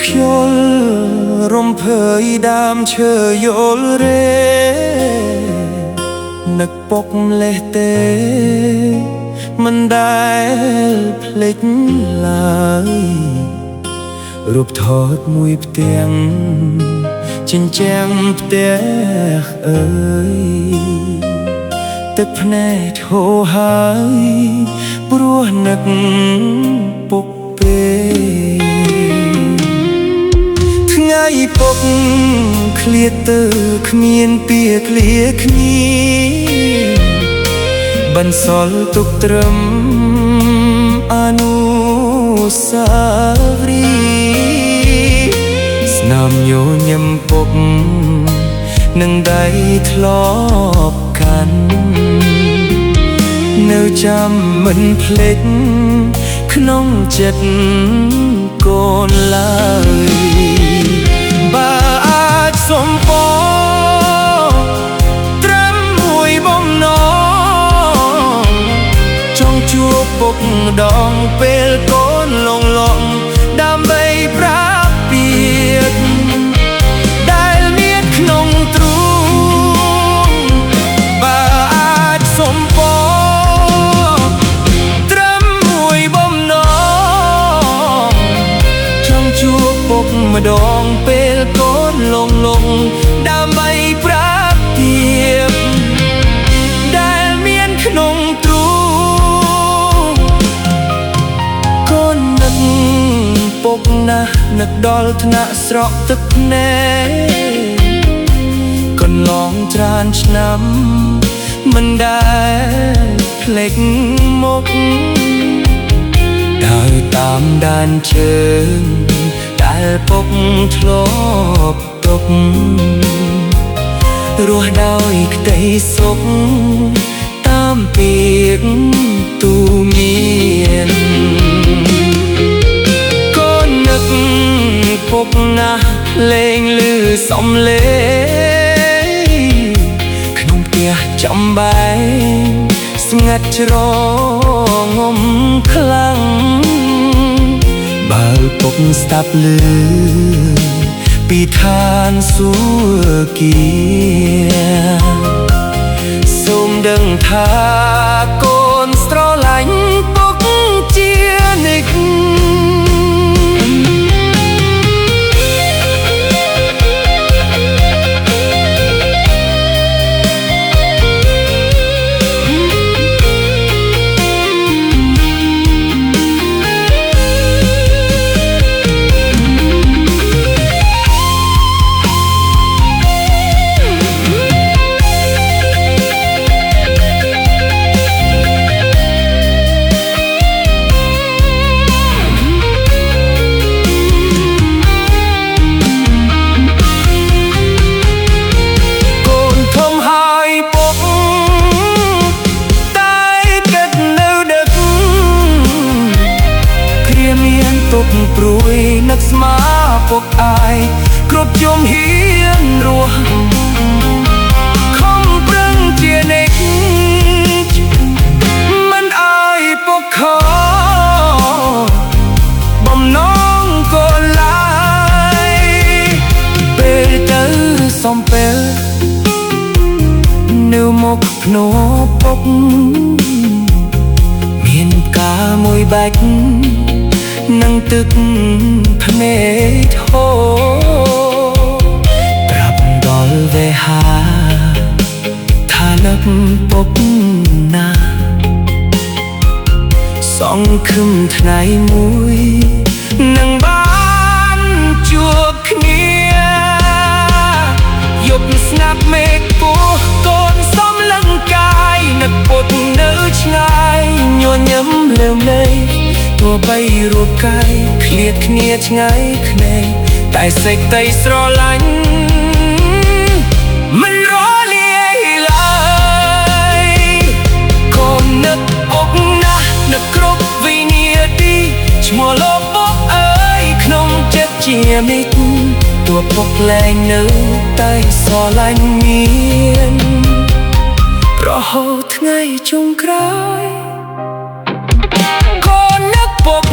ខ្យល់រំភើយដើមឈើយល់រេនឹកពុកម្លេះទេមិនដែលភ្លេចឡើយរូបថតមួយផ្ទាំងចិញ្ចាំងផ្ទះអើយទឹកភ្នែកហូរហើយព្រោះនឹកពុកពេថ្ងៃពុកឃ្លាតទៅគ្មានពាក្យឃ្លាគ្នាបន្សល់ទុកត្រឹមអនុស្សាវរីយ៍ស្នាមញញឹមពុកនឹងដៃធ្លាប់កាន់នៅចាំមិនភ្លេចក្នុងចិត្តកូនឡើយបើអាចសុំពរត្រឹមមួយបំណងចង់ជួបពុកម្ដងពេលកូនលងលងដើម្បីប្រាប់ពីកដែលមានក្នុងទ្រូងបើអាចសុំពរត្រឹមមួយបំណងចង់ជួបពុកម្ដងពេលកូនលងលងដើម្បីប្រាប់ពីកដែលមានក្នុងទ្រូងកូននឹកពុកណាស់នឹកដល់ថ្នាក់ស្រក់ទឹកភ្នែកកន្លងច្រើនឆ្នាំមិនដែលភ្លេចមុខដើរតាមដានជើងដែលពុកធ្លាប់ទុករស់ដោយក្តីសុខតាមពាក្យទូមានកូននឹកពុកណាស់លេងឮសំឡេងក្នុងផ្ទះចំបែងស្ងាត់ច្រងំខ្លាំងបើពុកស្ដាប់ឮពីឋានសួគ៌សូមដឹងថាកូនស្រឡាញ់ពុកជានិច្ចព្រួយនឹកស្មាពុកអាយគ្រប់ជុំហ៊ានរស់ខំប្រឹងជានិច្ចមិនអើយពុកខបំណងកូនឡើយពេលទៅសំពេលនៅមុខភ្នំពុកមានការមួយបែកនឹងទឹកភ្នែកហូរប្រាប់ដល់វេហាថានឹកពុកណាសង្ឃឹមថ្ងៃមួយនឹងបានជួបគ្នាយប់ស្ងាត់មេឃពោះកូនសំលឹងកាយនឹកពុកនៅឆ្ងាយញញឹមលើមលេទោះបីរូបកាយឃ្លាតគ្នាឆ្ងាយខ្នែងតែសេចក្តីស្រឡាញ់មិនរលាយឡើយកូននឹកពុកណាស់នឹកគ្រប់វិនាទីឈ្មោះលោកពុកអើយក្នុងចិត្តជាមិត្តទោះពុកលែងនៅតែស្រឡាញ់មានរហូតថ្ងៃចុងក្រោយពុក